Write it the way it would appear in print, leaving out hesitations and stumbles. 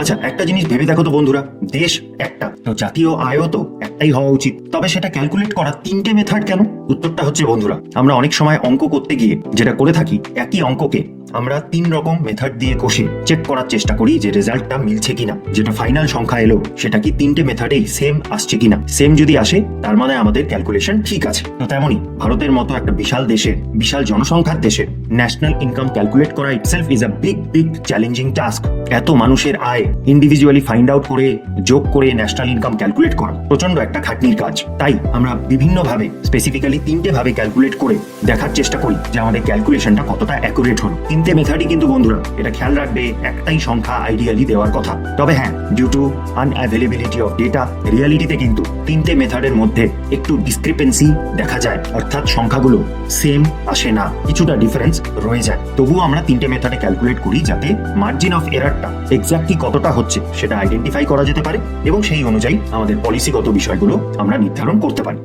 আচ্ছা, একটা জিনিস ভেবে দেখো তো বন্ধুরা, দেশ একটা, তো জাতীয় আয়ও তো একটাই হওয়া উচিত, তবে সেটা ক্যালকুলেট করার তিনটে মেথড কেন? উত্তরটা হচ্ছে বন্ধুরা, আমরা অনেক সময় অঙ্ক করতে গিয়ে যেটা করে থাকি, একই অঙ্ককে আমরা 3 রকম মেথড দিয়ে কষে চেক করার চেষ্টা করি যে রেজাল্টটা মিলছে কিনা, যেটা ফাইনাল সংখ্যা এলো সেটা কি 3টে মেথডেই সেম আসছে কিনা। সেম যদি আসে তার মানে আমাদের ক্যালকুলেশন ঠিক আছে। তো তেমনই ভারতের মতো একটা বিশাল দেশের, বিশাল জনসংখ্যার দেশে ন্যাশনাল ইনকাম ক্যালকুলেট করা itself is a big challenging task. এত মানুষের আয় ইন্ডিভিজুয়ালি ফাইন্ড আউট করে, যোগ করে ন্যাশনাল ইনকাম ক্যালকুলেট করা প্রচন্ড একটা খাটনির কাজ। তাই আমরা বিভিন্নভাবে, স্পেসিফিক্যালি 3টে ভাবে ক্যালকুলেট করে দেখার চেষ্টা করি যে আমাদের ক্যালকুলেশনটা কতটা অ্যাকুরেট হলো। 3টে মেথডই কিন্তু বন্ধুরা, এটা খেয়াল রাখবে, একটাই সংখ্যা আইডিয়ালি দেওয়ার কথা। তবে হ্যাঁ, ডিউ টু আনঅ্যাভেলেবিলিটি অফ ডেটা, রিয়ালিটিতে কিন্তু 3টে মেথডের মধ্যে একটু ডিসক্রিপেন্সি দেখা যায়, অর্থাৎ সংখ্যাগুলো সেম আসে না, কিছুটা ডিফারেন্স রয়ে যায়। তবুও আমরা 3টে মেথডে ক্যালকুলেট করি যাতে মার্জিন অফ এরারটা এক্স্যাক্টলি কতটা হচ্ছে সেটা আইডেন্টিফাই করা যেতে পারে এবং সেই অনুযায়ী আমাদের পলিসিগত বিষয়গুলো আমরা নির্ধারণ করতে পারি।